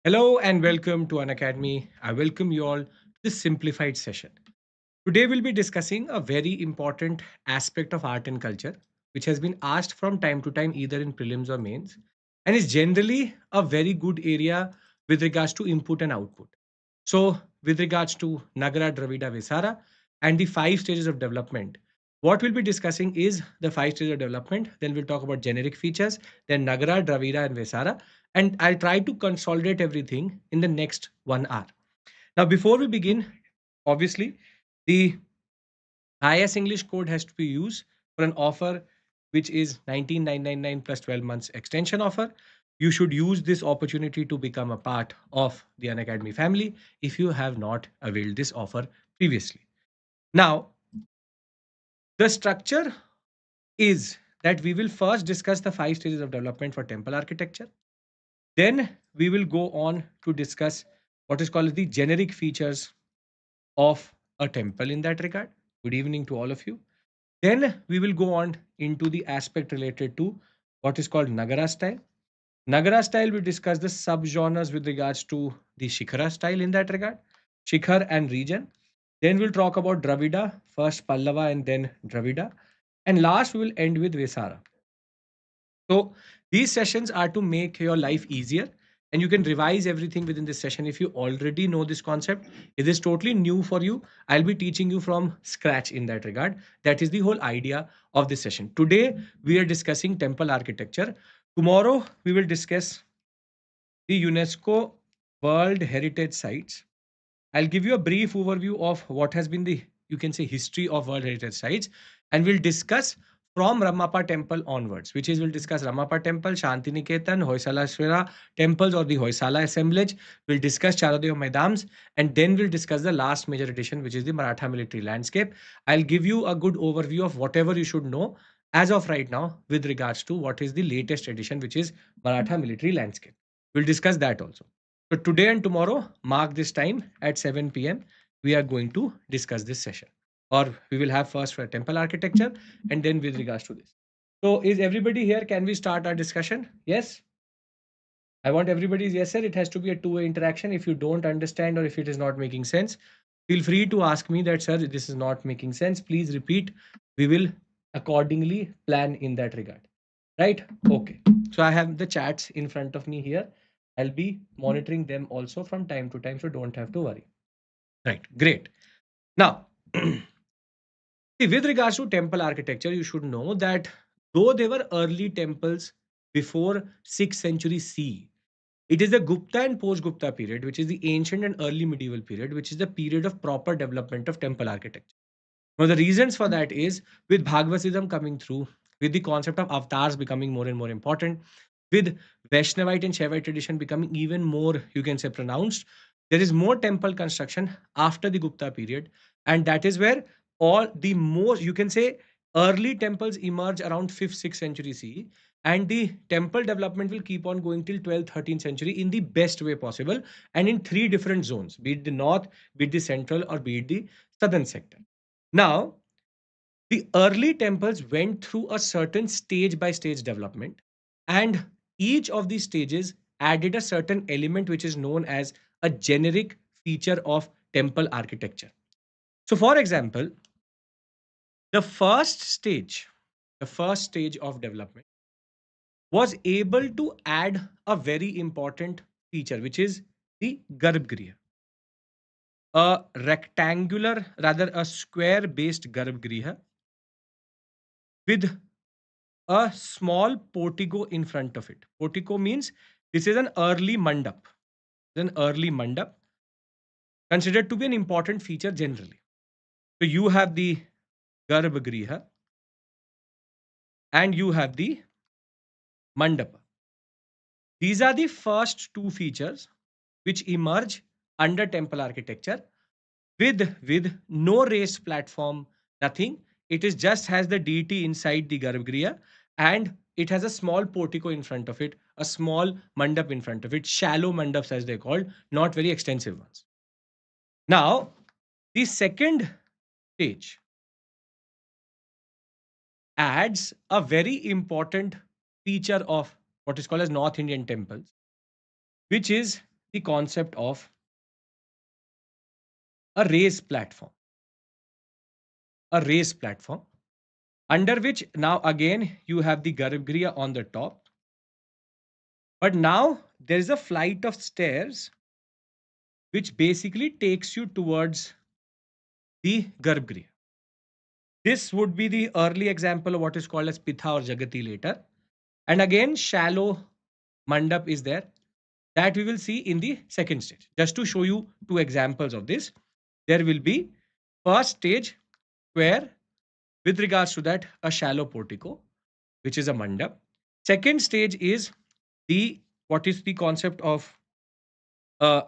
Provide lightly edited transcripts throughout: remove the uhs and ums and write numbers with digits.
Hello and welcome to Unacademy. I welcome you all to this simplified session. Today we'll be discussing a very important aspect of art and culture, which has been asked from time to time either in prelims or mains, and is generally a very good area with regards to input and output. So, with regards to Nagara, Dravida, Vesara, and the five stages of development, what we'll be discussing is the five stages of development. Then we'll talk about generic features, then Nagara, Dravida, and Vesara, and I'll try to consolidate everything in the next 1 hour. Now, before we begin, obviously, the IS English code has to be used for an offer which is 19,999 plus 12 months extension offer. You should use this opportunity to become a part of the Unacademy family if you have not availed this offer previously. Now, the structure is that we will first discuss the five stages of development for temple architecture. Then we will go on to discuss what is called the generic features of a temple in that regard. Good evening to all of you. Then we will go on into the aspect related to what is called Nagara style. Nagara style, we discuss the subgenres with regards to the Shikhara style in that regard, Shikhar and region. Then we'll talk about Dravida, first Pallava and then Dravida. And last, we will end with Vesara. So these sessions are to make your life easier and you can revise everything within this session. If you already know this concept, it is totally new for you. I'll be teaching you from scratch in that regard. That is the whole idea of this session. Today, we are discussing temple architecture. Tomorrow, we will discuss the UNESCO World Heritage Sites. I'll give you a brief overview of what has been the, you can say, history of World Heritage Sites, and we'll discuss from Ramappa Temple onwards, which is we'll discuss Ramappa Temple, Shantiniketan, Hoysala temples or the Hoysala assemblage. We'll discuss Charodeo Maidans, and then we'll discuss the last major edition, which is the Maratha military landscape. I'll give you a good overview of whatever you should know as of right now with regards to what is the latest edition, which is Maratha military landscape. We'll discuss that also. So today and tomorrow, mark this time at 7 p.m. We are going to discuss this session, or we will have first for temple architecture and then with regards to this. So is everybody here? Can we start our discussion? Yes. I want everybody's yes, sir. It has to be a two-way interaction. If you don't understand or if it is not making sense, feel free to ask me that, sir, this is not making sense. Please repeat. We will accordingly plan in that regard. Right? Okay. So I have the chats in front of me here. I'll be monitoring them also from time to time. So don't have to worry. Right. Great. Now, see, with regards to temple architecture, you should know that though they were early temples before 6th century CE, it is the Gupta and post-Gupta period, which is the ancient and early medieval period, which is the period of proper development of temple architecture. Now, the reasons for that is with Bhagavatism coming through, with the concept of avatars becoming more and more important, with Vaishnavite and Shaivite tradition becoming even more, you can say, pronounced, there is more temple construction after the Gupta period. And that is where all the most, you can say, early temples emerge around 5th, 6th century CE. And the temple development will keep on going till 12th, 13th century in the best way possible and in three different zones, be it the north, be it the central, or be it the southern sector. Now, the early temples went through a certain stage by stage development, and each of these stages added a certain element which is known as a generic feature of temple architecture. So, for example, the first stage, the first stage of development was able to add a very important feature, which is the Garbhagriha, a rectangular, rather a square based Garbhagriha with a small portico in front of it. Portico means this is an early mandap. An early mandap considered to be an important feature generally. So you have the Garbhagriha and you have the mandapa. These are the first two features which emerge under temple architecture with no raised platform, nothing. It is just has the deity inside the Garbhagriha and it has a small portico in front of it, a small mandap in front of it, shallow mandaps as they're called, not very extensive ones. Now, the second stage adds a very important feature of what is called as North Indian temples, which is the concept of a raised platform, a raised platform, under which now again you have the Garbhagriha on the top, but now there is a flight of stairs which basically takes you towards the Garbhagriha. This would be the early example of what is called as Pitha or Jagati later. And again, shallow mandap is there that we will see in the second stage. Just to show you two examples of this, there will be first stage where, with regards to that, a shallow portico, which is a mandap. Second stage is the what is the concept of a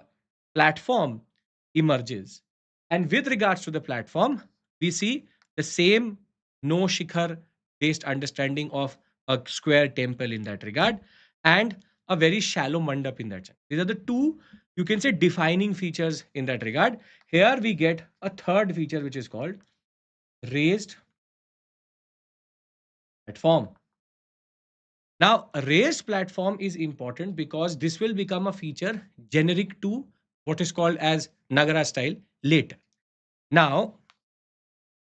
platform emerges. And with regards to the platform, we see the same no shikhar based understanding of a square temple in that regard and a very shallow mandap in that sense. These are the two, you can say, defining features in that regard. Here we get a third feature which is called raised platform. Now, a raised platform is important because this will become a feature generic to what is called as Nagara style later. Now,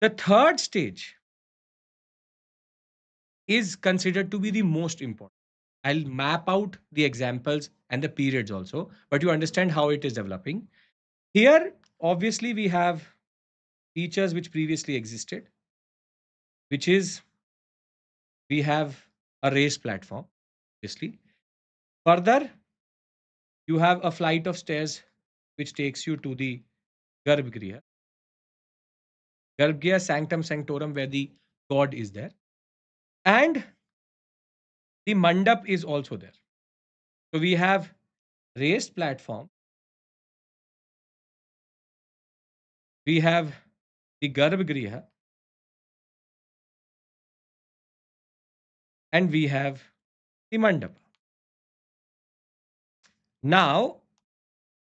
the third stage is considered to be the most important. I'll map out the examples and the periods also, but you understand how it is developing. Here, obviously, we have features which previously existed, which is we have a raised platform, obviously. Further, you have a flight of stairs which takes you to the Garbhagriha. Garbhagriha Sanctum Sanctorum, where the god is there. And the mandap is also there. So we have raised platform, we have the Garbhagriha, and we have the mandapa. Now,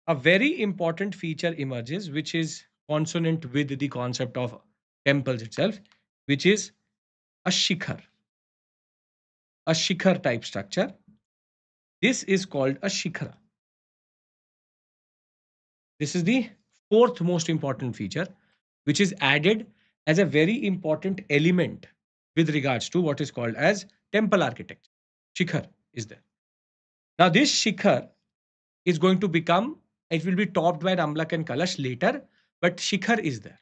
a very important feature emerges, which is consonant with the concept of temples itself, which is a shikhar type structure. This is called a shikhara. This is the fourth most important feature, which is added as a very important element with regards to what is called as temple architecture. Shikhar is there. Now, this shikhar is going to become, it will be topped by an amlak and kalash later, but shikhar is there.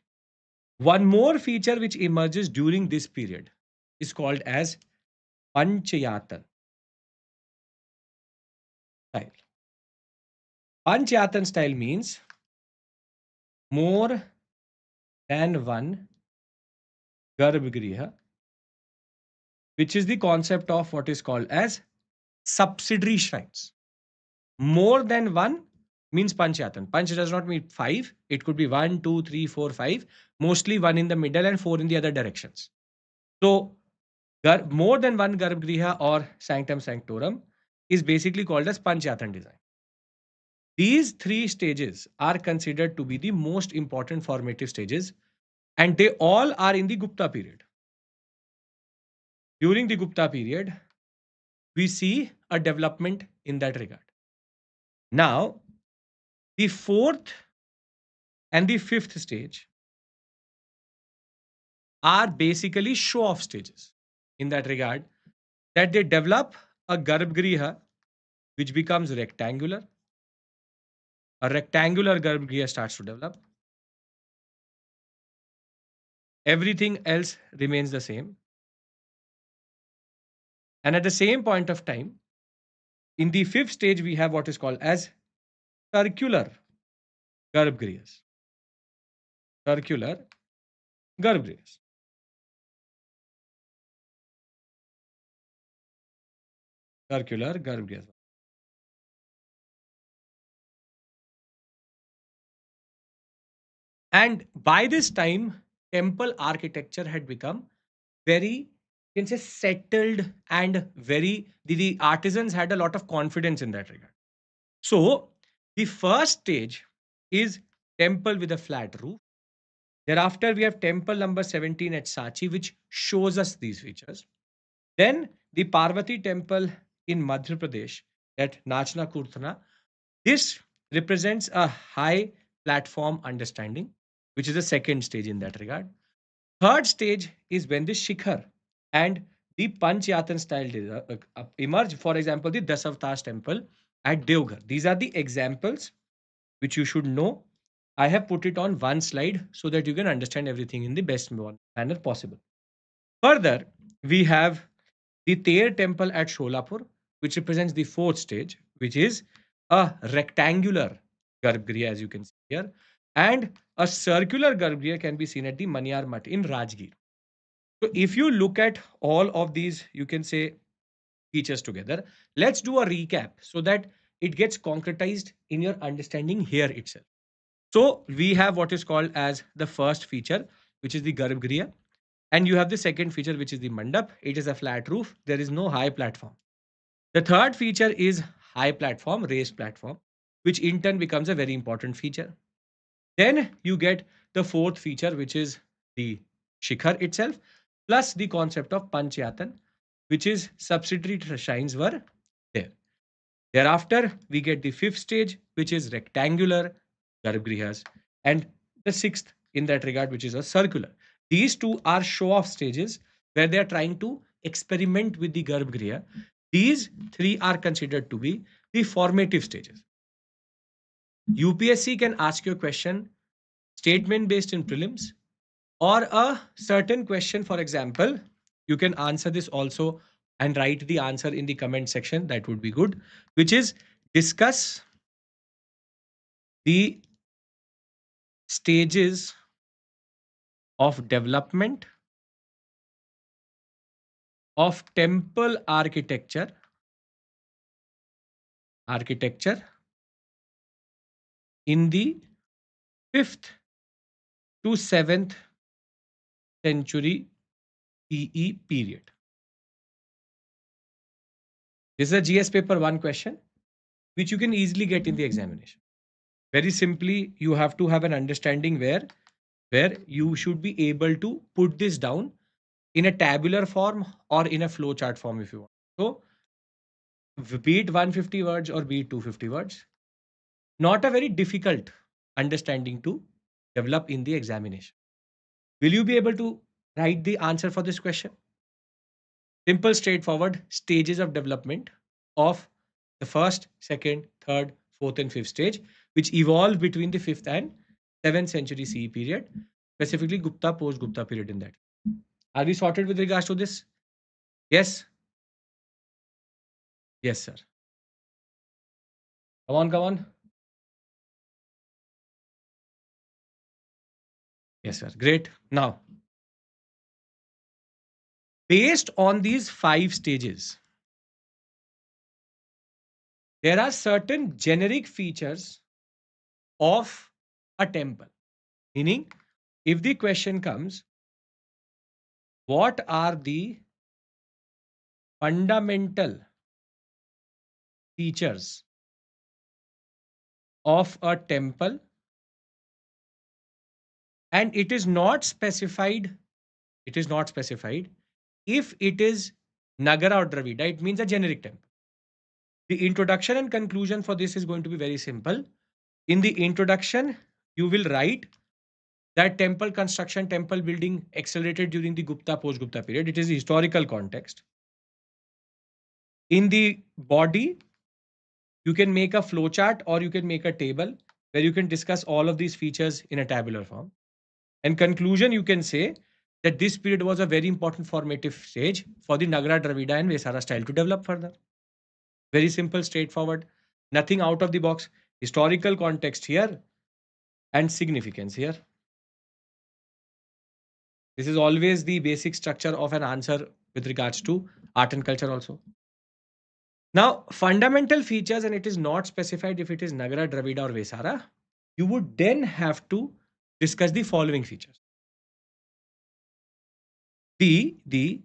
One more feature which emerges during this period is called as Panchayatan style. Panchayatan style means more than one Garbhagriha, which is the concept of what is called as subsidiary shrines. More than one means Panchayatan. Panch does not mean five. It could be one, two, three, four, five. Mostly one in the middle and four in the other directions. So more than one Garbhagriha or Sanctum Sanctorum is basically called as Panchayatan design. These three stages are considered to be the most important formative stages, and they all are in the Gupta period. During the Gupta period, we see a development in that regard. Now, the fourth and the fifth stage are basically show off stages in that regard, that they develop a Garbhagriha which becomes rectangular. A rectangular Garbhagriha starts to develop. Everything else remains the same. And at the same point of time, in the fifth stage, we have what is called as circular Garbhagriha. Circular Garbhagriha. Circular Garbhagriha. And by this time, temple architecture had become very, you can say, settled and very, the artisans had a lot of confidence in that regard. So the first stage is temple with a flat roof. Thereafter, we have temple number 17 at Sachi, which shows us these features. Then the Parvati temple in Madhya Pradesh at Nachna Kurthana. This represents a high platform understanding, which is the second stage in that regard. Third stage is when the Shikhar and the Panchayatan style emerge. For example, the Dasavtas temple at Devghar. These are the examples which you should know. I have put it on one slide so that you can understand everything in the best manner possible. Further, we have the Ter temple at Sholapur, which represents the fourth stage, which is a rectangular Garbhagriha, as you can see here, and a circular Garbhagriha can be seen at the Manyar Mutt in Rajgir. So, if you look at all of these, you can say features together. Let's do a recap so that it gets concretized in your understanding here itself. So, we have what is called as the first feature, which is the Garbhagriha. And you have the second feature, which is the mandap. It is a flat roof. There is no high platform. The third feature is high platform, raised platform, which in turn becomes a very important feature. Then you get the fourth feature, which is the shikhar itself, plus the concept of panchayatan, which is subsidiary shrines were there. Thereafter, we get the fifth stage, which is rectangular garbhagritas, and the sixth in that regard, which is a circular. These two are show-off stages where they are trying to experiment with the garbhagriha. These three are considered to be the formative stages. UPSC can ask you a question, statement based in prelims, or a certain question. For example, you can answer this also and write the answer in the comment section. That would be good, which is discuss the stages of development of temple architecture in the 5th to 7th century CE period. This is a GS paper 1 question which you can easily get in the examination. Very simply, you have to have an understanding where you should be able to put this down in a tabular form or in a flowchart form if you want. So, be it 150 words or be it 250 words, not a very difficult understanding to develop in the examination. Will you be able to write the answer for this question? Simple, straightforward stages of development of the first, second, third, fourth, and fifth stage, which evolved between the 5th and 7th century CE period, specifically Gupta, post Gupta period in that. Are we sorted with regards to this? Yes? Yes, sir. Come on, come on. Yes, sir. Great. Now, based on these 5 stages, there are certain generic features of a temple. Meaning, if the question comes, what are the fundamental features of a temple, and it is not specified if it is Nagara or Dravida, it means a generic temple. The introduction and conclusion for this is going to be very simple. In the introduction, you will write that temple construction, temple building accelerated during the Gupta, post-Gupta period. It is the historical context. In the body, you can make a flowchart or you can make a table where you can discuss all of these features in a tabular form. And conclusion, you can say that this period was a very important formative stage for the Nagara, Dravida and Vesara style to develop further. Very simple, straightforward, nothing out of the box. Historical context here and significance here. This is always the basic structure of an answer with regards to art and culture also. Now, fundamental features, and it is not specified if it is Nagara, Dravida or Vesara, you would then have to discuss the following features. The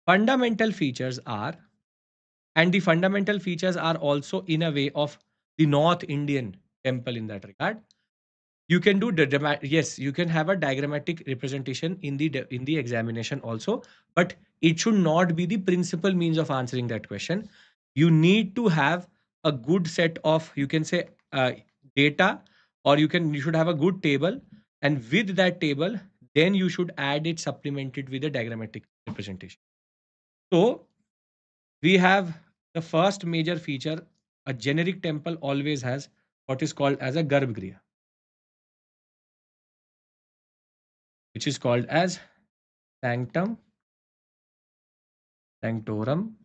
fundamental features are, and the fundamental features are also in a way of the North Indian temple in that regard. You can do yes, you can have a diagrammatic representation in the examination also, but it should not be the principal means of answering that question. You need to have a good set of, you can say, data, or you should have a good table, and with that table, then you should add it supplemented with a diagrammatic representation. So we have the first major feature. A generic temple always has what is called as a garbhagriha, which is called as sanctum sanctorum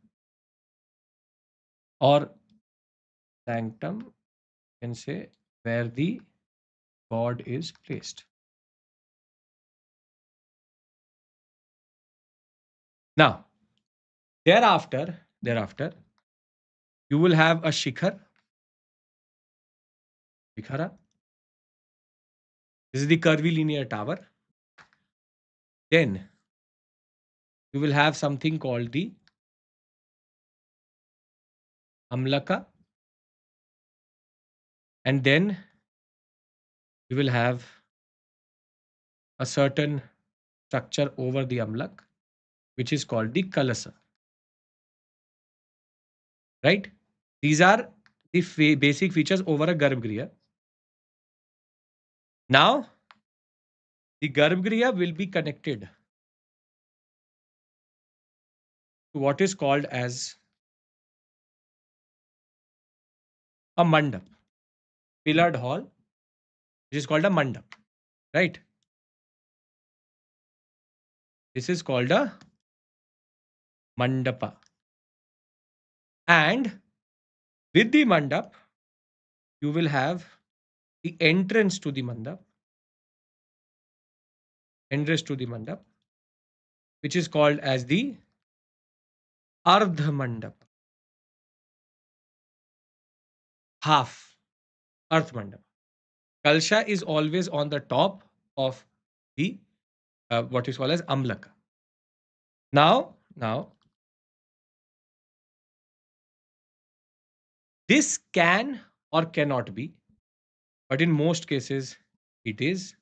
or sanctum, you can say, where the god is placed. Now, thereafter, you will have a shikhara. This is the curvilinear tower. Then you will have something called the amlaka, and then you will have a certain structure over the amlak, which is called the kalasa. Right? These are the basic features over a garbhagriha. Now, the garbhagriha will be connected to what is called as a mandap, pillared hall, which is called a mandap. Right? This is called a mandapa. And with the mandap, you will have the entrance to the mandap, which is called as the ardha mandap, half earth mandap. Kalsha is always on the top of the what is called as amlaka. Now, this can or cannot be, but in most cases, it is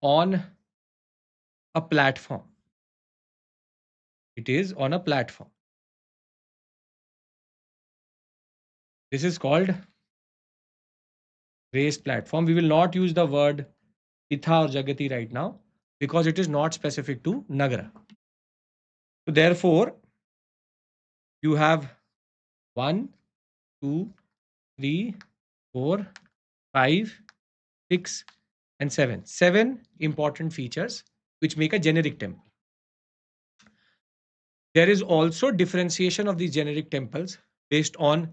on a platform. It is on a platform. This is called raised platform. We will not use the word Pitha or Jagati right now because it is not specific to Nagara. So therefore, you have 1, 2, 3, 4, 5, 6, and 7. 7 important features which make a generic temple. There is also differentiation of these generic temples based on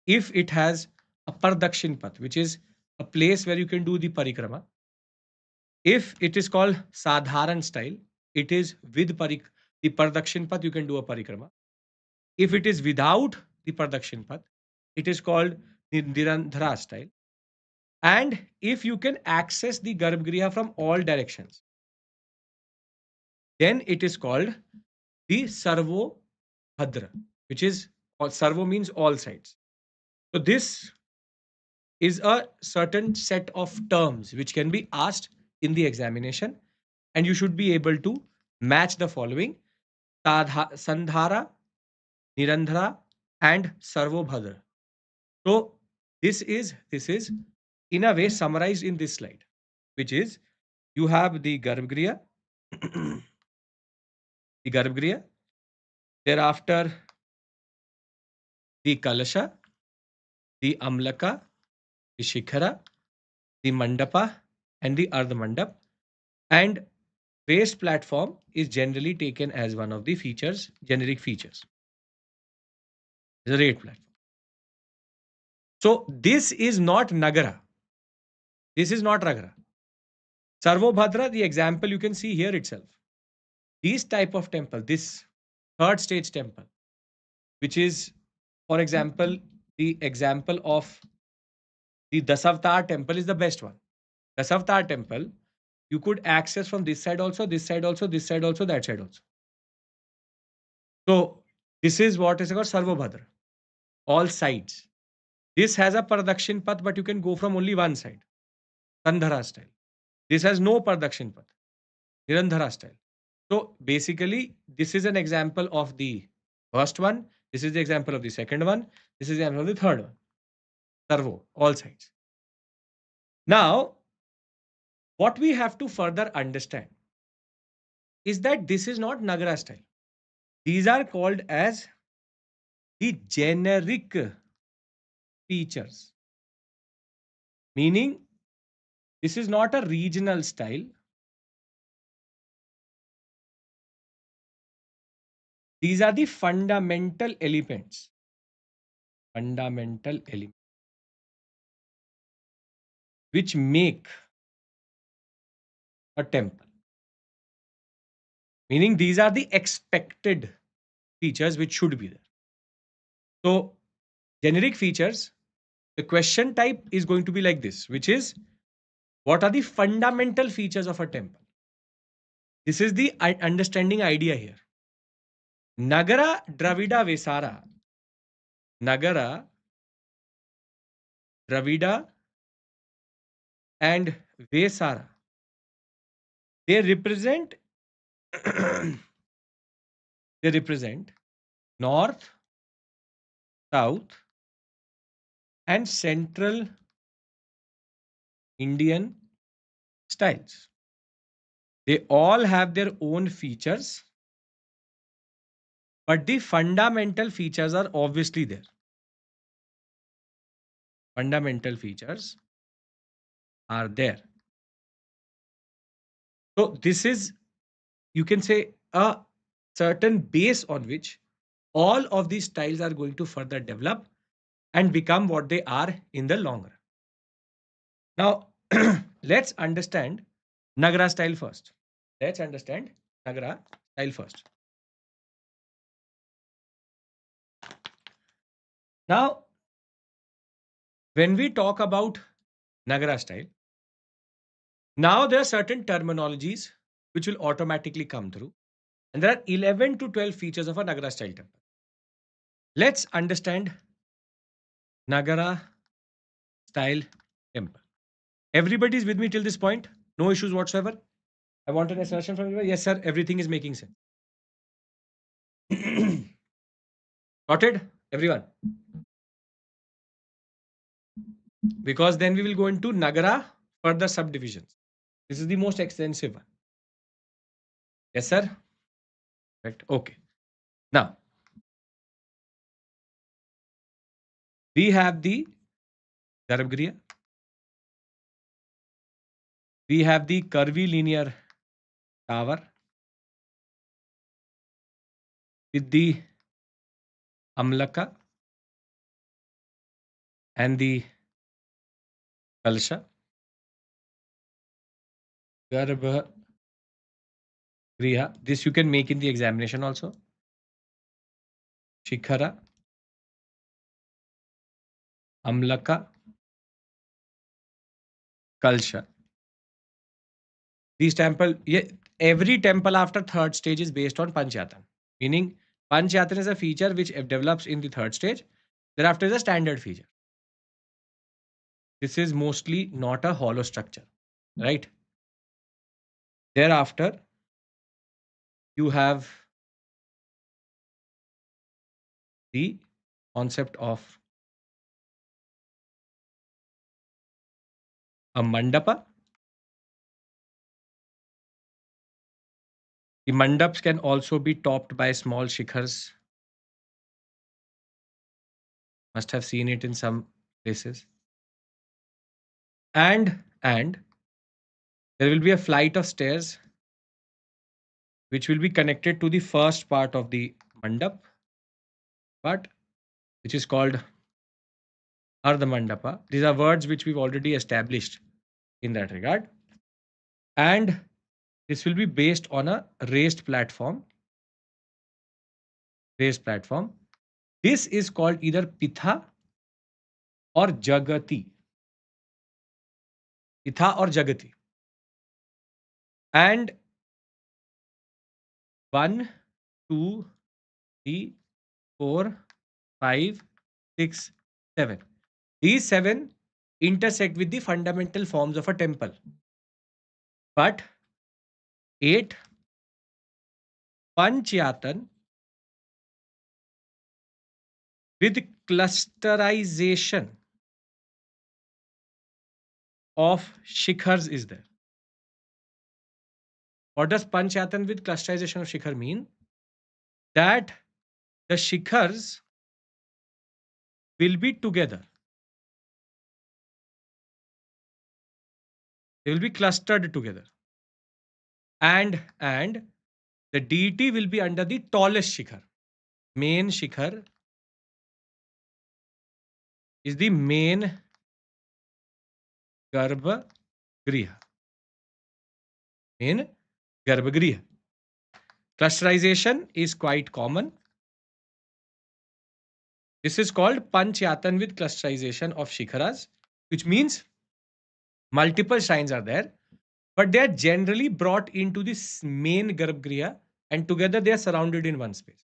if it has a Pardakshin Path, which is a place where you can do the parikrama. If it is called Sadharan style, it is with the Pardakshin Path, you can do a parikrama. If it is without the Pardakshin Path, it is called the Nirandhara style. And if you can access the Garbhagriha from all directions, then it is called the Sarvo Bhadra, which is Sarvo means all sides. So this is a certain set of terms which can be asked in the examination, and you should be able to match the following: Sandhara, Nirandhara, and Sarvobhadra. So this is in a way summarized in this slide, which is you have the Garbhagriha, the Garbhagriha, thereafter the Kalasha, the Amlaka, the Shikhara, the Mandapa, and the Ardha Mandap. And raised platform is generally taken as one of the features, generic features. The raised platform. So this is not Nagara. This is not Nagara. Sarvobhadra, the example you can see here itself. These type of temple, this third stage temple, which is, for example, the example of the Dasavatar temple is the best one. Dasavatar temple, you could access from this side also, this side also, this side also, that side also. So this is what is called Sarvobhadra, all sides. This has a Pardakshin Path, but you can go from only one side, Sandhara style. This has no Pardakshin Path, Nirandhara style. So basically, this is an example of the first one. This is the example of the second one. This is the example of the third one. servo, all sides. Now, what we have to further understand is that this is not Nagara style. These are called as the generic features, meaning this is not a regional style. These are the fundamental elements which make a temple. Meaning these are the expected features which should be there. So, generic features, the question type is going to be like this, which is what are the fundamental features of a temple? This is the understanding idea here. Nagara, Dravida, Vesara. Nagara, Dravida, and Vesara. They represent they represent north, south, and central Indian styles. They all have their own features, but the fundamental features are obviously there. Fundamental features are there. So this is, you can say, a certain base on which all of these styles are going to further develop and become what they are in the long run. Now, let's understand Nagara style first. Let's understand Nagara style first. Now, when we talk about Nagara style, now there are certain terminologies which will automatically come through. And there are 11 to 12 features of a Nagara style temple. Let's understand Nagara style temple. Everybody is with me till this point? No issues whatsoever? I want an assertion from you. Yes, sir. Everything is making sense. Got it? Everyone. Because then we will go into Nagara further subdivisions. This is the most extensive one. Yes, sir? Right. Okay. Now, we have the Garbhagriha. We have the curvy linear tower with the Amlaka and the Kalsha. Garbhagriha. This you can make in the examination also. Shikhara, Amlaka, Kalsha. These temple, yeah, every temple after third stage is based on Panchayatan. Meaning, Panchayatan is a feature which develops in the third stage. Thereafter is a standard feature. This is mostly not a hollow structure, right? Thereafter, you have the concept of a mandapa. The mandaps can also be topped by small shikhars. Must have seen it in some places. And there will be a flight of stairs which will be connected to the first part of the mandap, but which is called Ardha Mandapa. These are words which we've already established in that regard. And this will be based on a raised platform. Raised platform. This is called either Pitha or Jagati. Pitha or Jagati. And 1, 2, 3, 4, 5, 6, 7. These 7 intersect with the fundamental forms of a temple. But 8, Panchayatan with clusterization of shikhars is there. What does Panchayatan with clusterization of shikhar mean? That the shikhars will be together. They will be clustered together. And the deity will be under the tallest shikhar. Main shikhar is the main garbha griha. Main garbha griha. Clusterization is quite common. This is called Panchayatan with clusterization of shikharas, which means multiple shrines are there, but they are generally brought into this main garbhagriha and together they are surrounded in one space.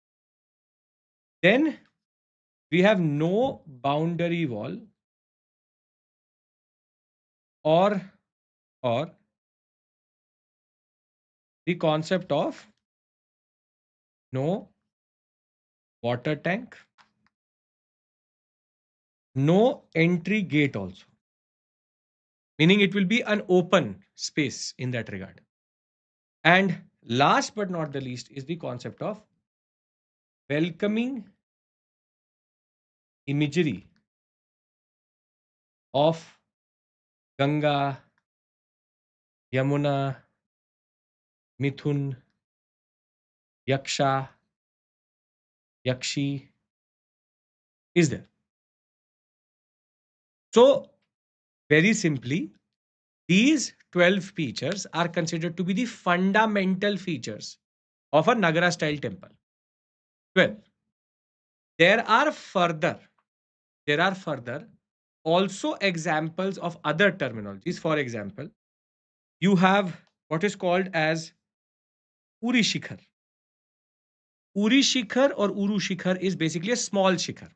Then we have no boundary wall or or the concept of no water tank, no entry gate also, meaning it will be an open space in that regard. And last but not the least is the concept of welcoming imagery of Ganga, Yamuna, Mithun, Yaksha, Yakshi is there. So, very simply, these 12 features are considered to be the fundamental features of a Nagara style temple. 12. There are further, there are further also examples of other terminologies. For example, you have what is called as Uri Shikhar. Uri Shikhar or Uru Shikhar is basically a small Shikhar,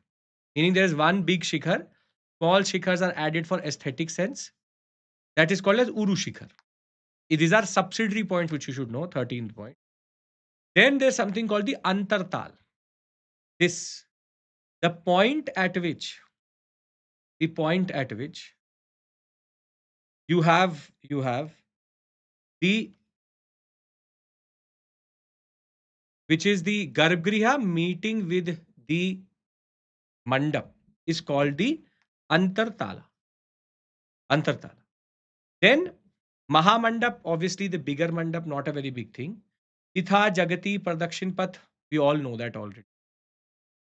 meaning there is one big Shikhar. Small Shikhars are added for aesthetic sense. That is called as Uru Shikhar. These are subsidiary points which you should know, 13th point. Then there's something called the Antartal. This, the point at which, the point at which you have the, which is the Garbhagriha meeting with the Mandap is called the Antartala. Antartala. Then Mahamandap, obviously the bigger mandap, not a very big thing. Itha, Jagati, Pradakshin Path, we all know that already.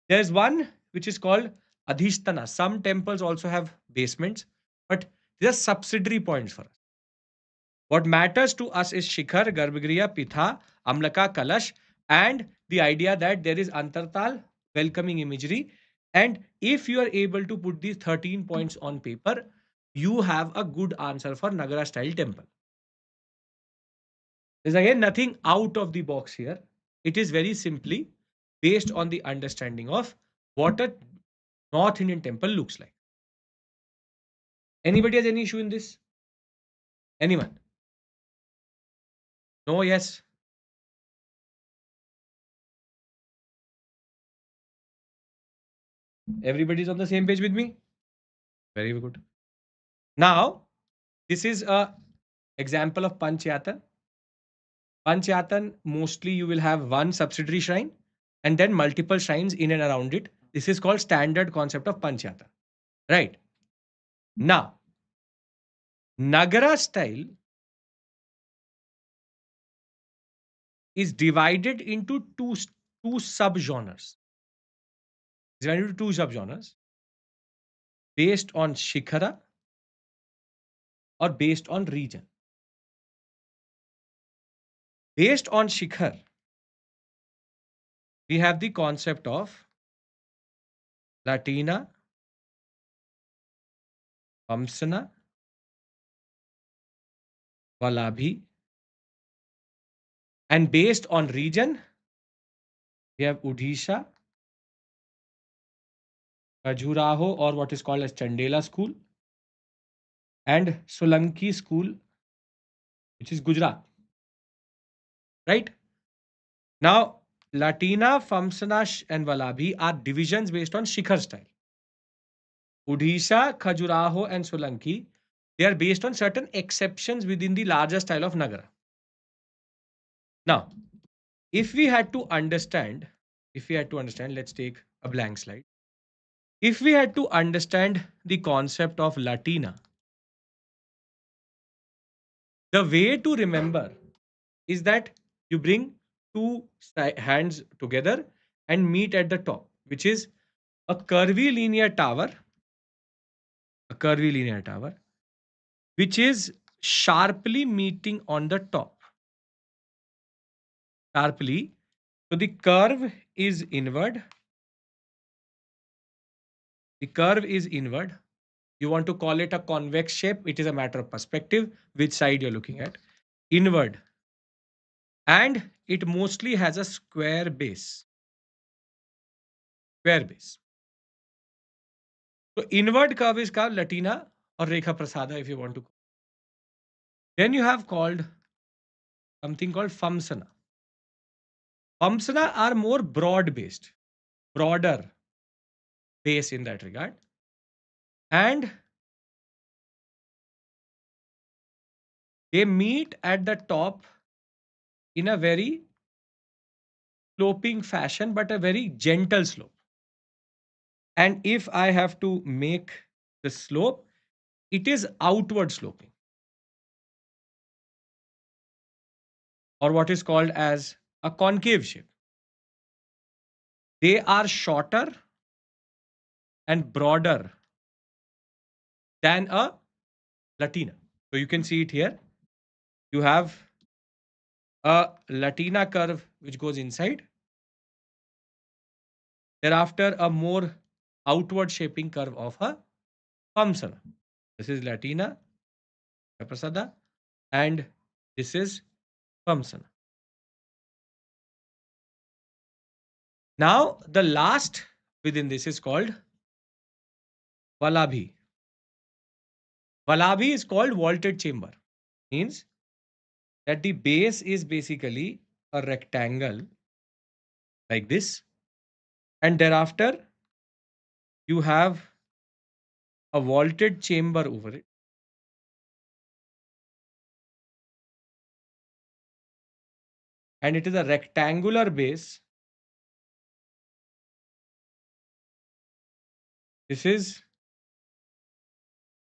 There's one which is called Adhisthana. Some temples also have basements, but these are subsidiary points for us. What matters to us is Shikhar, Garbhagriha, Pitha, Amlaka, Kalash, and the idea that there is Antartal, welcoming imagery. And if you are able to put these 13 points on paper, you have a good answer for Nagara style temple. There's again nothing out of the box here. It is very simply based on the understanding of what a North Indian temple looks like. Anybody has any issue in this? Anyone? No, yes. Everybody's on the same page with me? Very good. Now, this is a example of Panchayatan. Panchayatan, mostly you will have one subsidiary shrine and then multiple shrines in and around it. This is called standard concept of Panchayatan. Right. Now, Nagara style is divided into two subgenres. Divided into two subgenres based on Shikhara or based on region. Based on Shikhar, we have the concept of Latina, Vamsana, Valabhi, and based on region, we have Odisha, Khajuraho or what is called as Chandela school, and Solanki school, which is Gujarat. Right? Now, Latina, Vamsana, and Valabhi are divisions based on Shikhar style. Odisha, Khajuraho, and Solanki, They are based on certain exceptions within the larger style of Nagara. Now, if we had to understand, let's take a blank slide. If we had to understand the concept of Latina, the way to remember is that you bring two hands together and meet at the top, which is a curvy linear tower, a curvy linear tower, which is sharply meeting on the top. Sharply. So the curve is inward. The curve is inward. You want to call it a convex shape. It is a matter of perspective, which side you're looking at. Inward. And it mostly has a square base. Square base. So inward curve is called Latina or Rekha Prasada if you want to. Then you have called something called Famsana. Famsana are more broad based, broader base in that regard. And they meet at the top in a very sloping fashion, but a very gentle slope. And if I have to make the slope, it is outward sloping, or what is called as a concave shape. They are shorter and broader than a Latina. So you can see it here. You have a Latina curve which goes inside. Thereafter, a more outward shaping curve of a Pamsana. This is Latina, Prasada, and this is Pamsana. Now, the last within this is called Valabhi. Valabhi is called vaulted chamber. Means that the base is basically a rectangle like this, and thereafter you have a vaulted chamber over it. And it is a rectangular base. This is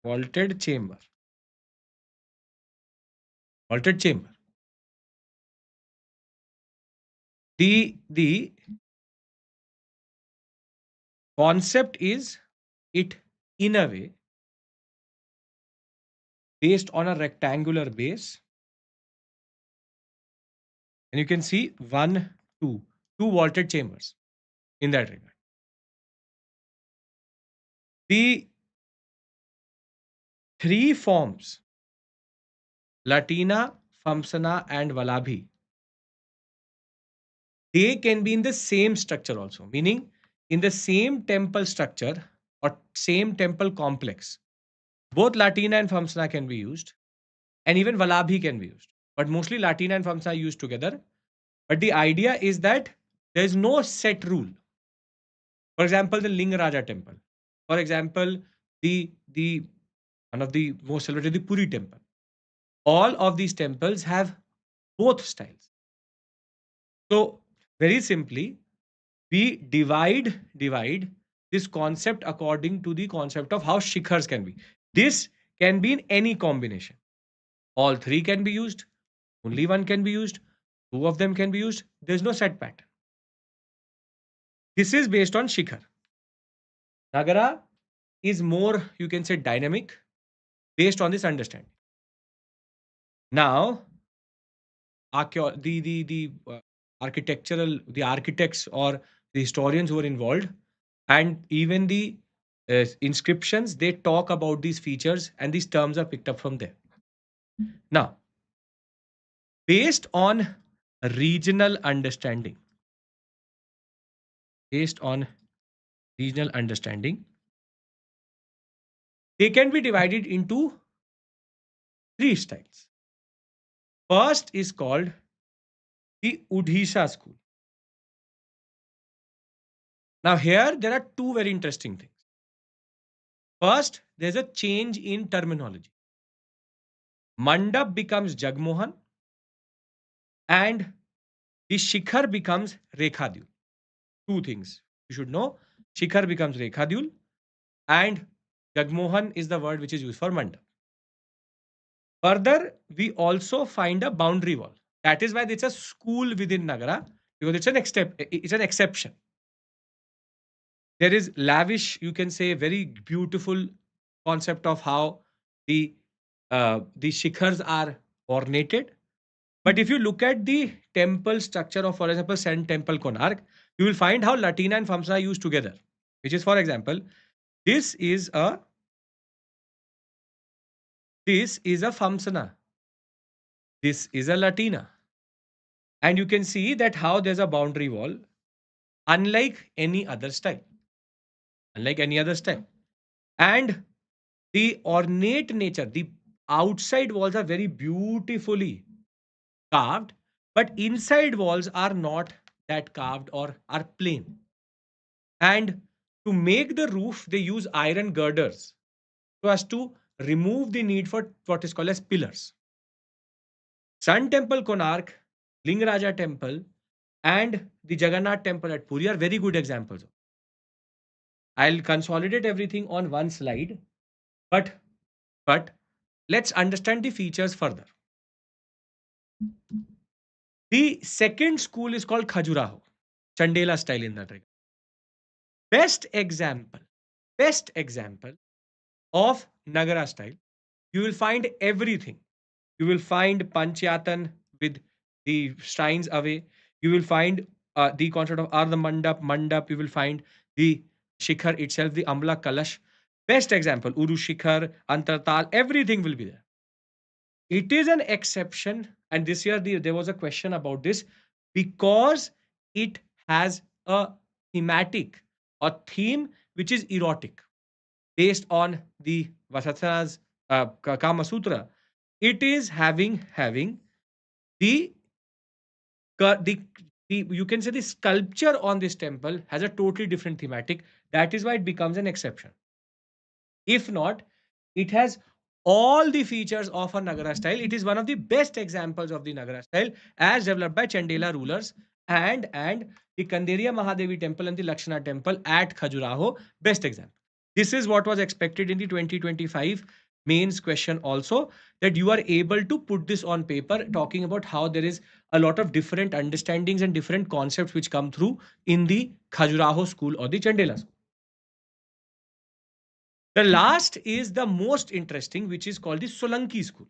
vaulted chamber. Vaulted chamber. The concept is it in a way based on a rectangular base, and you can see one, two vaulted chambers in that regard. The three forms, Latina, Famsana, and Valabhi, they can be in the same structure also, meaning in the same temple structure or same temple complex. Both Latina and Famsana can be used, and even Valabhi can be used. But mostly Latina and Famsana are used together. But the idea is that there is no set rule. For example, the Lingaraja temple. For example, the one of the most celebrated, the Puri temple. All of these temples have both styles. So very simply, we divide this concept according to the concept of how shikhars can be. This can be in any combination. All three can be used. Only one can be used. Two of them can be used. There's no set pattern. This is based on shikhar. Nagara is more, you can say, dynamic based on this understanding. Now, architectural, the architects or the historians who are involved, and even the inscriptions, they talk about these features, and these terms are picked up from there. Now, based on regional understanding, based on regional understanding, they can be divided into three styles. First is called the Udhisha school. Now, here there are two very interesting things. First, there's a change in terminology. Mandap becomes Jagmohan, and the Shikhar becomes Rekhadyul. Two things you should know. Shikhar becomes Rekhadyul, and Jagmohan is the word which is used for Mandap. Further, we also find a boundary wall. That is why it's a school within Nagara, because it's an exception. There is lavish, you can say, very beautiful concept of how the the shikhars are ornated. But if you look at the temple structure of, for example, Sun Temple Konark, you will find how Latina and Famsana are used together. Which is, for example, this is a this is a Famsana, this is a Latina, and you can see that how there's a boundary wall, unlike any other style, unlike any other style, and the ornate nature, the outside walls are very beautifully carved, but inside walls are not that carved or are plain. And to make the roof, they use iron girders so as to remove the need for what is called as pillars. Sun Temple Konark, Lingaraja Temple, and the Jagannath Temple at Puri are very good examples. I'll consolidate everything on one slide, but but let's understand the features further. The second school is called Khajuraho, Chandela style in that regard. Best example, best example of Nagara style. You will find everything. You will find Panchayatan with the shrines away. You will find the concept of Ardha Mandap, Mandap. You will find the Shikhar itself, the Amla Kalash. Best example, Uru Shikhar, Antartal, everything will be there. It is an exception, and this year there was a question about this because it has a thematic, a theme which is erotic based on the Vasasana's Kama Sutra. It is having the the you can say the sculpture on this temple has a totally different thematic. That is why it becomes an exception. If not, it has all the features of a Nagara style. It is one of the best examples of the Nagara style as developed by Chandela rulers and the Kanderiya Mahadevi temple and the Lakshana temple at Khajuraho. Best example. This is what was expected in the 2025 mains question also, that you are able to put this on paper talking about how there is a lot of different understandings and different concepts which come through in the Khajuraho school or the Chandela school. The last is the most interesting, which is called the Solanki school.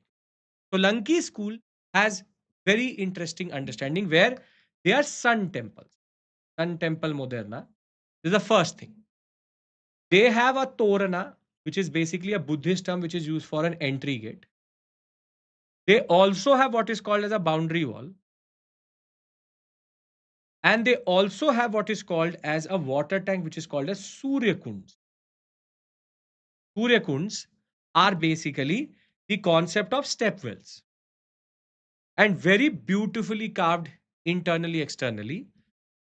Solanki school has very interesting understanding where they are sun temples. Sun temple moderna. This is the first thing. They have a torana, which is basically a Buddhist term which is used for an entry gate. They also have what is called as a boundary wall. And they also have what is called as a water tank, which is called as Surya Kunds. Surya Kunds are basically the concept of step wells and very beautifully carved internally, externally.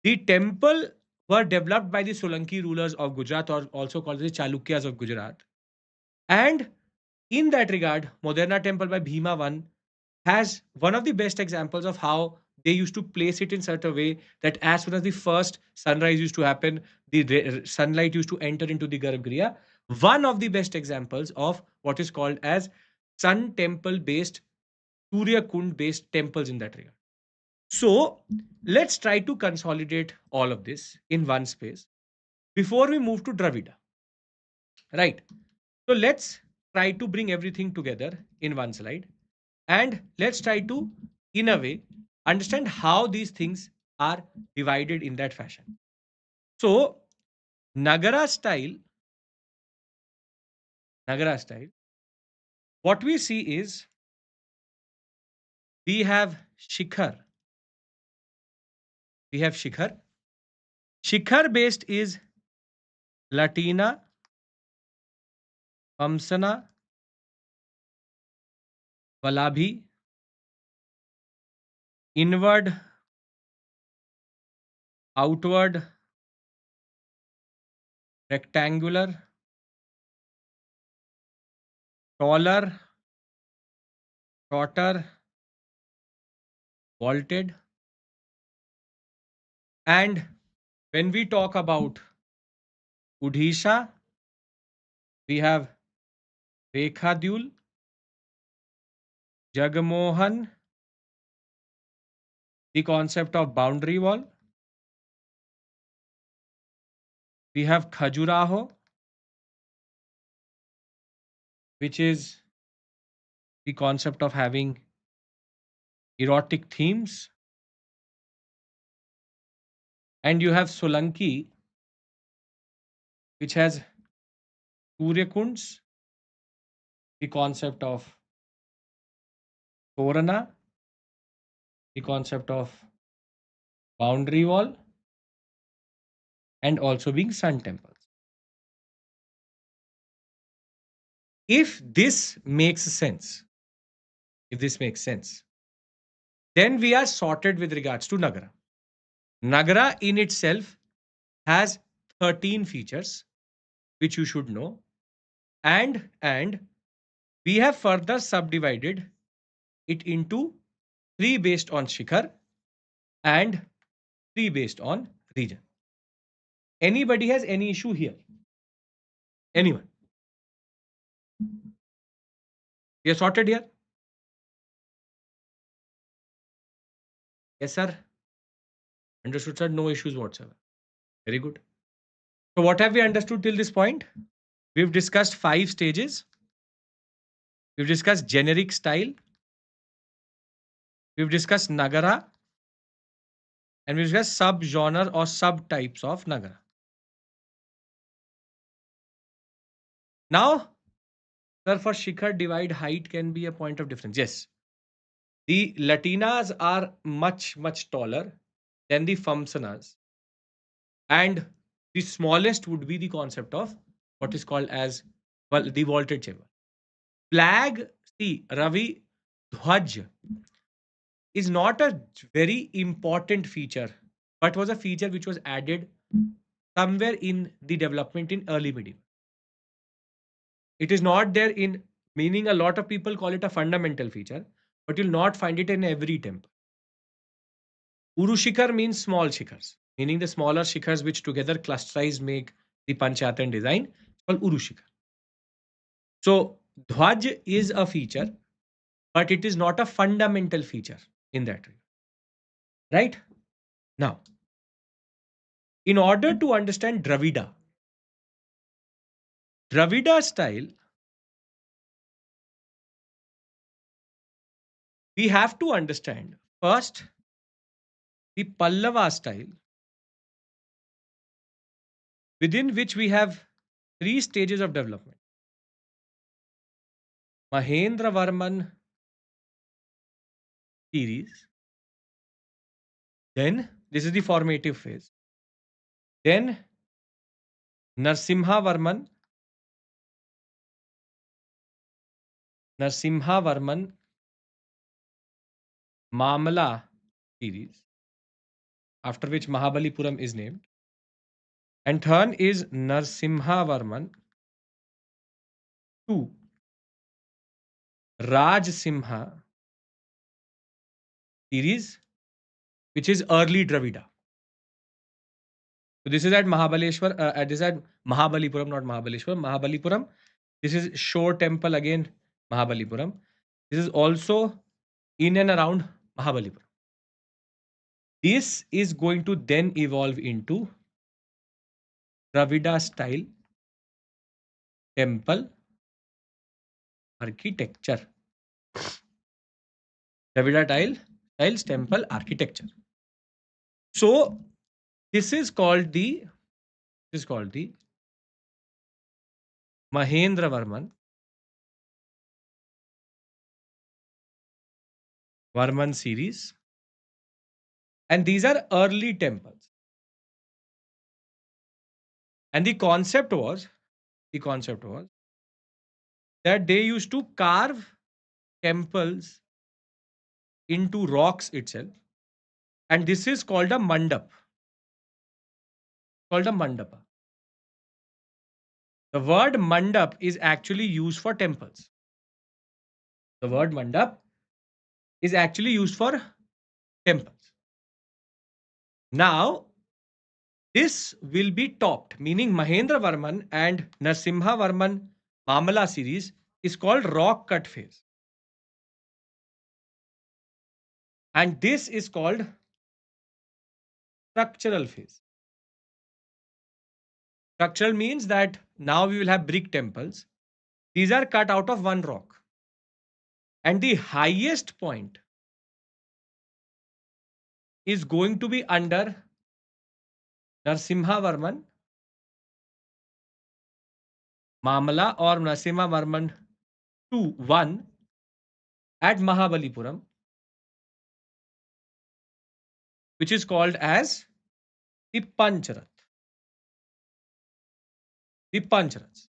The temple were developed by the Solanki rulers of Gujarat, or also called the Chalukyas of Gujarat. And in that regard, Moderna temple by Bhima I has one of the best examples of how they used to place it in such a way that as soon as the first sunrise used to happen, the sunlight used to enter into the Garbhagriha. One of the best examples of what is called as sun temple based, Surya Kund based temples in that regard. So let's try to consolidate all of this in one space before we move to Dravida. Right. So let's try to bring everything together in one slide and let's try to, in a way, understand how these things are divided in that fashion. So, Nagara style, Nagara style, what we see is we have Shikhar. We have Shikhar. Shikhar based is Latina, Vamsana, Valabhi, inward, outward, rectangular, taller, shorter, vaulted. And when we talk about Udisha, we have Rekhadul, Jagmohan, the concept of boundary wall. We have Khajuraho, which is the concept of having erotic themes. And you have Solanki, which has Suryakunds, the concept of Torana, the concept of boundary wall, and also being sun temples. If this makes sense, if this makes sense, then we are sorted with regards to Nagara. Nagara in itself has 13 features, which you should know. And we have further subdivided it into 3 based on Shikhar and 3 based on region. Anybody has any issue here? Anyone? We are sorted here? Yes, sir. Understood, sir. No issues whatsoever. Very good. So what have we understood till this point? We've discussed 5 stages. We've discussed generic style. We've discussed Nagara. And we've discussed sub-genre or subtypes of Nagara. Now, sir, for Shikhar, divide height can be a point of difference. Yes. The Latinas are much, much taller than the Famsanas. And the smallest would be the concept of what is called as, well, the vaulted chamber. Flag, see, Ravi, Dhwaj is not a very important feature, but was a feature which was added somewhere in the development in early medieval. It is not there in, meaning a lot of people call it a fundamental feature, but you'll not find it in every temple. Urushikar means small shikhars, meaning the smaller shikhars which together clusterize make the Panchayatan design, called Urushikar. So Dhwaj is a feature, but it is not a fundamental feature in that regard. Right? Now, in order to understand Dravida style, we have to understand first the Pallava style, within which we have 3 stages of development. Mahendra Varman series. Then, this is the formative phase. Then, Narsimha Varman Mamala series, after which Mahabalipuram is named. And third is Narsimha Varman II Raj Simha series, which is early Dravida. So this is at Mahabaleshwar, this is at Mahabalipuram, not Mahabaleshwar. Mahabalipuram. This is Shore Temple again, Mahabalipuram. This is also in and around Mahabalipuram. This is going to then evolve into Dravida style temple architecture. Dravida styles temple architecture. So this is called the Mahendra Varman series, and these are early temples. And the concept was that they used to carve temples into rocks itself, and this is called a mandap. Called a mandapa. The word mandap is actually used for temples. The word mandap is actually used for temples. Now, this will be topped, meaning Mahendra Varman and Narsimha Varman Mamala series is called rock cut phase. And this is called structural phase. Structural means that now we will have brick temples. These are cut out of one rock. And the highest point is going to be under Narsimha Varman Mamala or Narsimha Varman 2 1 at Mahabalipuram, which is called as the Pancharath. The Pancharats.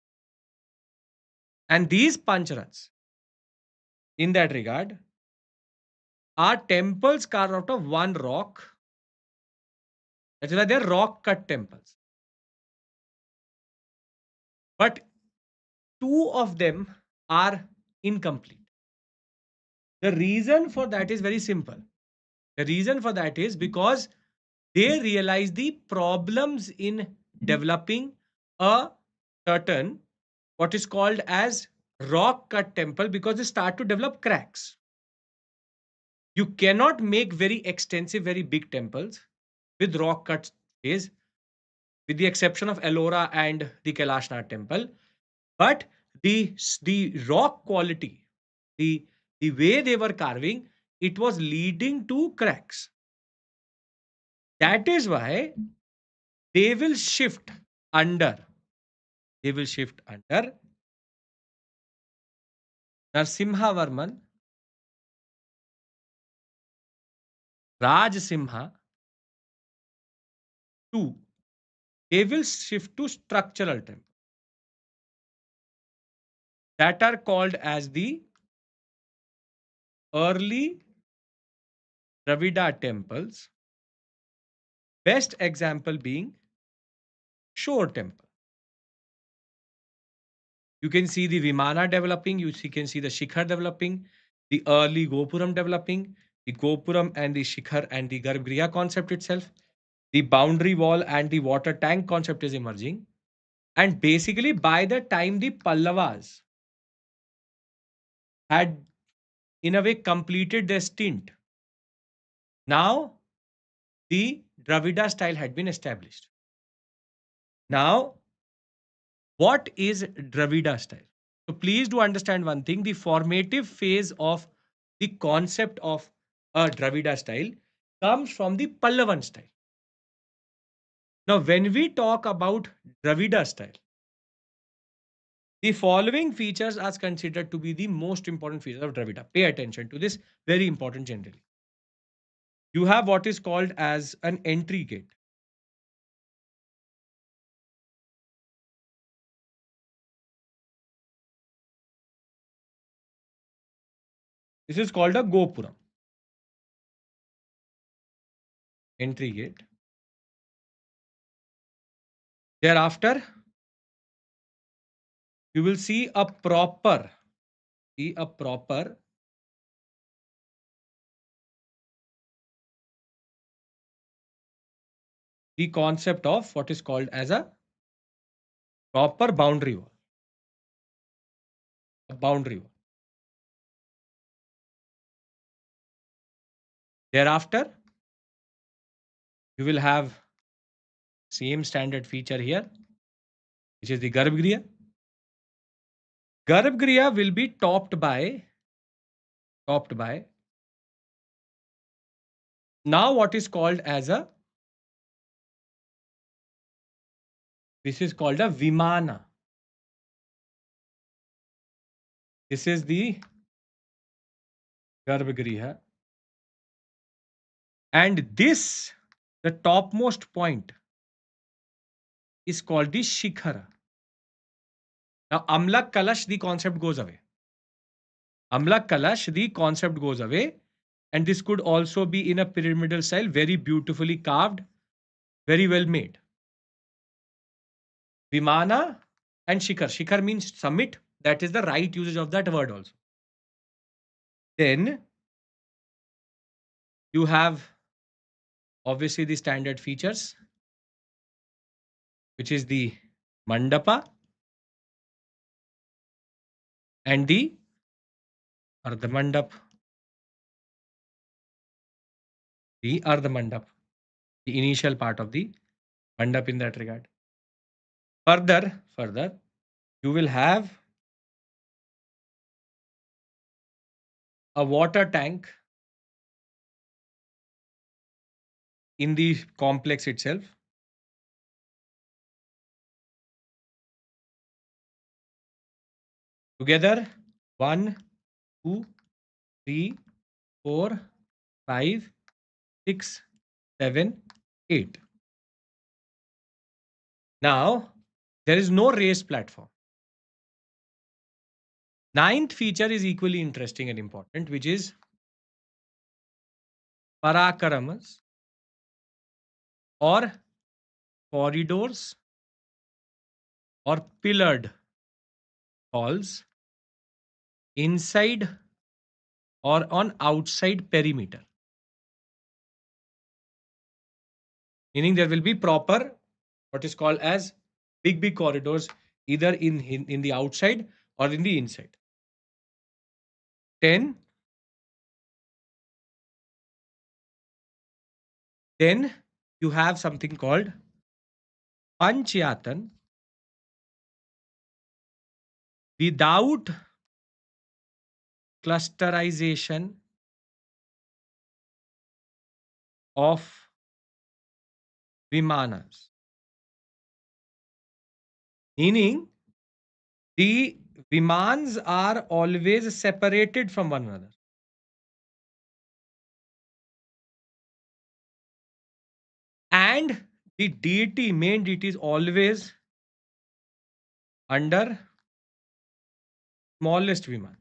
And these Pancharats, in that regard, are temples carved out of one rock. That's why they're rock cut temples. But two of them are incomplete. The reason for that is very simple. The reason for that is because they realize the problems in developing a certain what is called as rock cut temple because they start to develop cracks. You cannot make very extensive, very big temples with rock cut phase, with the exception of Ellora and the Kailashnath temple. But the rock quality, the the way they were carving, it was leading to cracks. That is why they will shift under. They will shift under Narsimha Varman, Rajsimha 2. They will shift to structural temples that are called as the early Dravida temples. Best example being Shore temple. You can see the Vimana developing, can see the Shikhar developing, the early Gopuram developing, the Gopuram and the Shikhar and the Garbhagriha concept itself, the boundary wall and the water tank concept is emerging. And basically, by the time the Pallavas had, in a way, completed their stint, now the Dravida style had been established. Now, what is Dravida style? So please do understand one thing, the formative phase of the concept of a Dravida style comes from the Pallavan style. Now, when we talk about Dravida style, the following features are considered to be the most important features of Dravida. Pay attention to this, very important generally. You have what is called as an entry gate. This is called a Gopuram. Entry gate. Thereafter, you will see a proper the concept of what is called as a proper boundary wall. A boundary wall. Thereafter, you will have same standard feature here, which is the Garbhagriha. Garbhagriha will be topped by now what is called as a this is called a Vimana. This is the Garbhagriha. And this, the topmost point, is called the Shikhara. Now, Amlak Kalash, the concept goes away. Amlak Kalash, the concept goes away. And this could also be in a pyramidal style, very beautifully carved, very well made. Vimana and Shikhar. Shikhar means summit. That is the right usage of that word also. Then You have obviously the standard features, which is the mandapa and the ardhamandap, the ardhamandap, the initial part of the mandap in that regard. Further, you will have a water tank in the complex itself. Together, 1, 2, 3, 4, 5, 6, 7, 8. Now, there is no raised platform. Ninth feature is equally interesting and important, which is parakaramas or corridors or pillared halls inside or on outside perimeter. Meaning there will be proper what is called as big corridors either in the outside or in the inside. 10. Then you have something called Panchayatan without clusterization of vimanas. Meaning the vimans are always separated from one another. And the deity, main deity is always under smallest viman.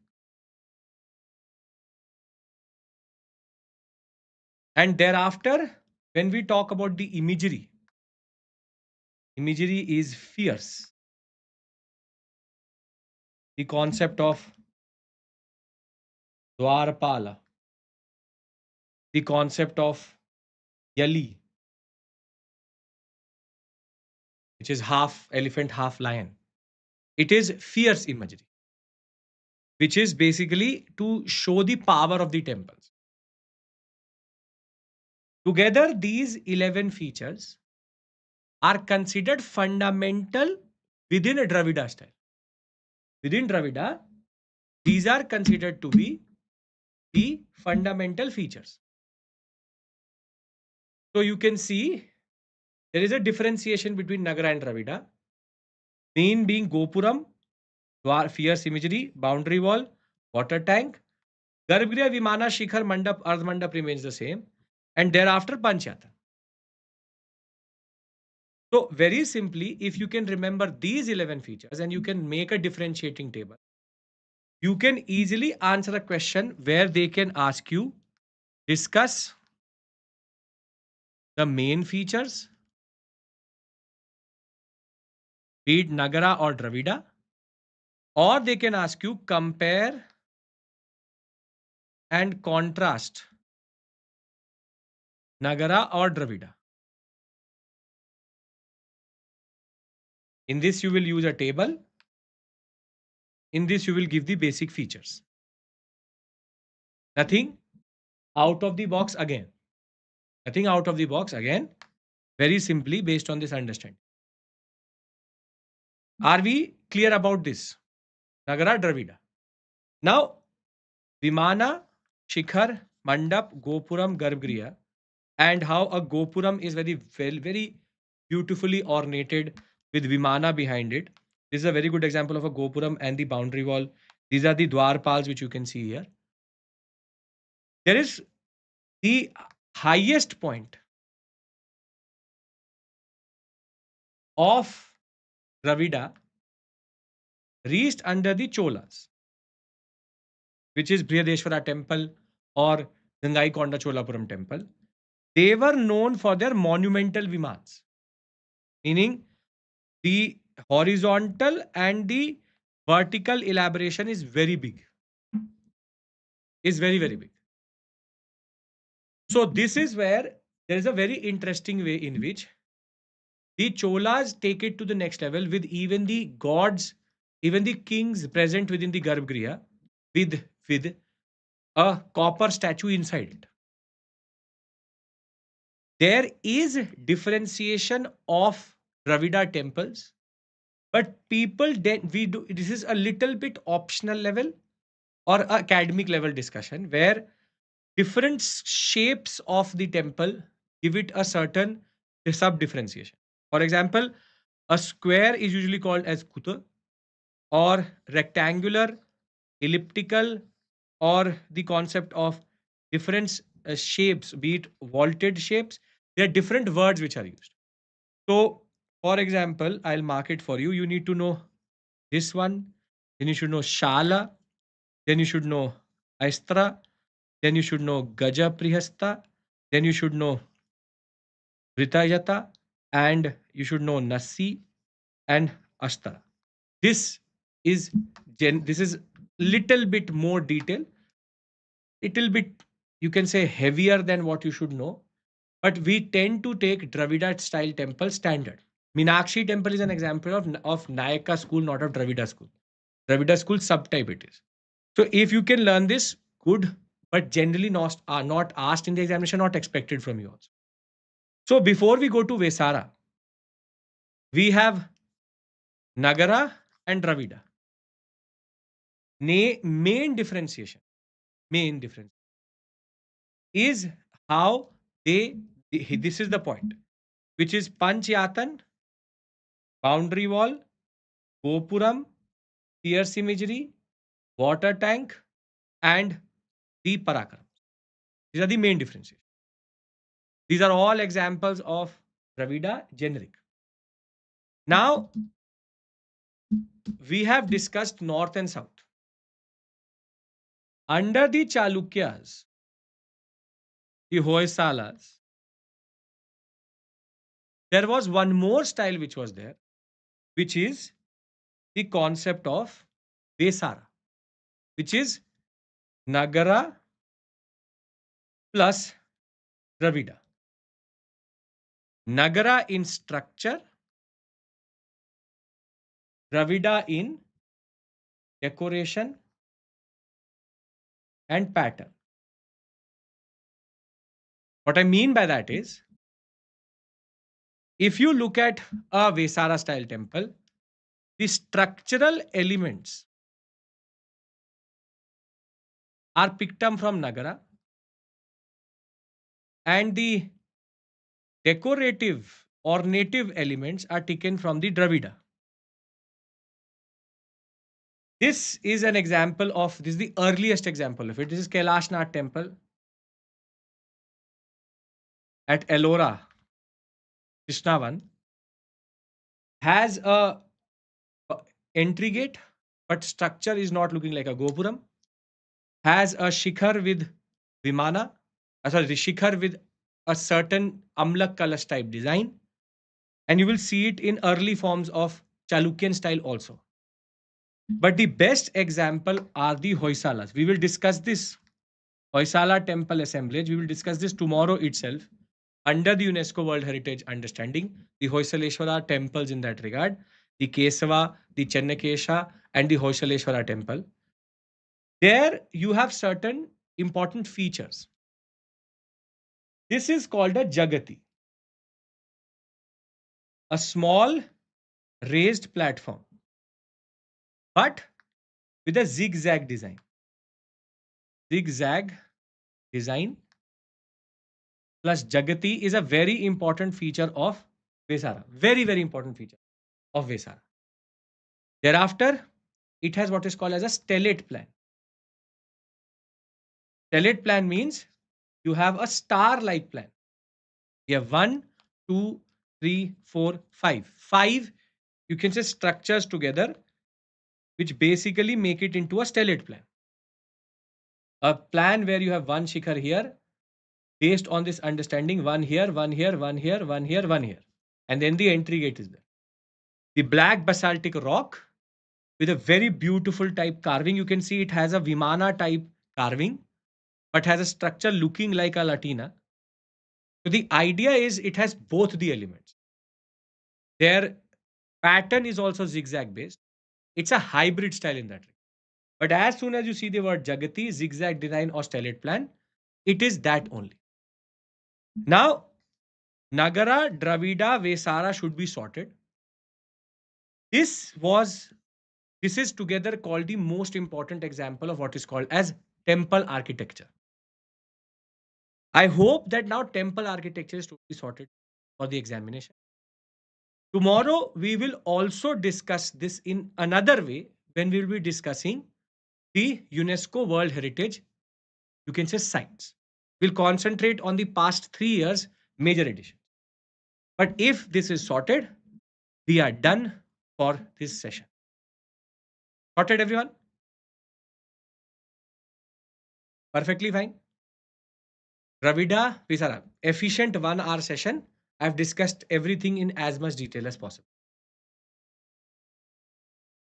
And thereafter, when we talk about the imagery is fierce. The concept of Dwarpala, the concept of Yali, which is half elephant, half lion. It is fierce imagery, which is basically to show the power of the temples. Together, these 11 features are considered fundamental within a Dravida style. Within Dravida, these are considered to be the fundamental features. So you can see there is a differentiation between Nagara and Dravida. Main being Gopuram, fierce imagery, boundary wall, water tank. Garbhagriha, Vimana, Shikhar, Mandap, Ardhamandap remains the same. And thereafter Panchayatan. So very simply, if you can remember these 11 features and you can make a differentiating table, you can easily answer a question where they can ask you, discuss the main features, be it Nagara or Dravida, or they can ask you compare and contrast Nagara or Dravida. In this, you will use a table. In this, you will give the basic features. Nothing out of the box again. Nothing out of the box again. Very simply based on this understanding. Are we clear about this? Nagara, Dravida. Now, Vimana, Shikhar, Mandap, Gopuram, Garbhagriha, and how a Gopuram is very beautifully ornated with Vimana behind it. This is a very good example of a Gopuram and the boundary wall. These are the Dwarpals which you can see here. There is the highest point of Dravida reached under the Cholas, which is Brihadeshwara temple or Gangaikonda Cholapuram temple. They were known for their monumental vimans, meaning the horizontal and the vertical elaboration is very big, is very big. So this is where there is a very interesting way in which the Cholas take it to the next level with even the gods, even the kings present within the Garbhagriha with a copper statue inside it. There is differentiation of Dravida temples, but people then we do this is a little bit optional level or academic level discussion where different shapes of the temple give it a certain sub differentiation. For example, a square is usually called as kuta, or rectangular, elliptical, or the concept of different shapes, be it vaulted shapes. There are different words which are used. So, for example, I'll mark it for you. You need to know this one, then you should know Shala, then you should know Aistra, then you should know Gaja Prihasta, then you should know Vritayata, and you should know Nasi and Ashtara. This is this is little bit more detail, little bit you can say heavier than what you should know, but we tend to take Dravida style temple standard. Meenakshi temple is an example of Nayaka school, not of Dravida school. Dravida school subtype it is. So if you can learn this, good, but generally not are not asked in the examination, not expected from you also. So before we go to Vesara, we have Nagara and Dravida. Main differentiation, main difference is how they, this is the point, which is Panchayatan, boundary wall, Gopuram, pierce imagery, water tank, and the Parakaram. These are the main differences. These are all examples of Dravida generic. Now, we have discussed north and south. Under the Chalukyas, the Hoysalas, there was one more style which was there, which is the concept of Vesara, which is Nagara plus Dravida. Nagara in structure, Dravida in decoration and pattern. What I mean by that is, if you look at a Vesara style temple, the structural elements are picked up from Nagara and the decorative or native elements are taken from the Dravida. This is an example of, this is the earliest example of it. This is Kailashnath temple at Ellora, Krishnavan. Has a entry gate, but structure is not looking like a Gopuram. Has a shikhar with Vimana, sorry, the shikhar with a certain Amlak Kalash type design. And you will see it in early forms of Chalukyan style also. But the best example are the Hoysalas. We will discuss this Hoysala temple assemblage. We will discuss this tomorrow itself under the UNESCO World Heritage understanding. The Hoysaleshwara temples in that regard, the Kesava, the Chennakesha, and the Hoysaleshwara temple. There you have certain important features. This is called a Jagati, a small raised platform, but with a zigzag design. Zigzag design plus Jagati is a very important feature of Vesara. Very, very important feature of Vesara. Thereafter, it has what is called as a stellate plan. Stellate plan means you have a star-like plan. You have 1, 2, 3, 4, 5. 5, you can say structures together, which basically make it into a stellate plan. A plan where you have one shikhar here, based on this understanding, one here, one here, one here, one here, one here. And then the entry gate is there. The black basaltic rock with a very beautiful type carving. You can see it has a Vimana type carving, but has a structure looking like a Latina. So the idea is it has both the elements. Their pattern is also zigzag based. It's a hybrid style in that. But as soon as you see the word Jagati, zigzag design or stellate plan, it is that only. Now, Nagara, Dravida, Vesara should be sorted. This was this is together called the most important example of what is called as temple architecture. I hope that now temple architecture is totally sorted for the examination. Tomorrow, we will also discuss this in another way when we will be discussing the UNESCO World Heritage, you can say sites. We'll concentrate on the past 3 years major edition. But if this is sorted, we are done for this session. Sorted, everyone? Perfectly fine. Ravida Visara, efficient 1 hour session. I've discussed everything in as much detail as possible.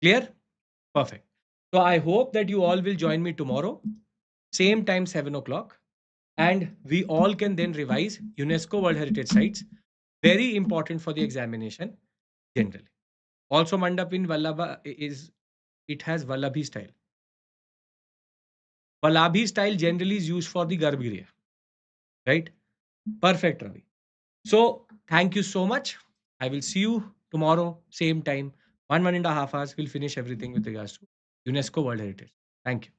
Clear? Perfect. So I hope that you all will join me tomorrow, same time 7 o'clock, and we all can then revise UNESCO World Heritage Sites. Very important for the examination generally. Also, Mandap in Vallabha is it has Vallabhi style. Vallabhi style generally is used for the Garbhagriha, right? Perfect, Ravi. So thank you so much. I will see you tomorrow, same time. 1.5 hours. We'll finish everything with regards to UNESCO World Heritage. Thank you.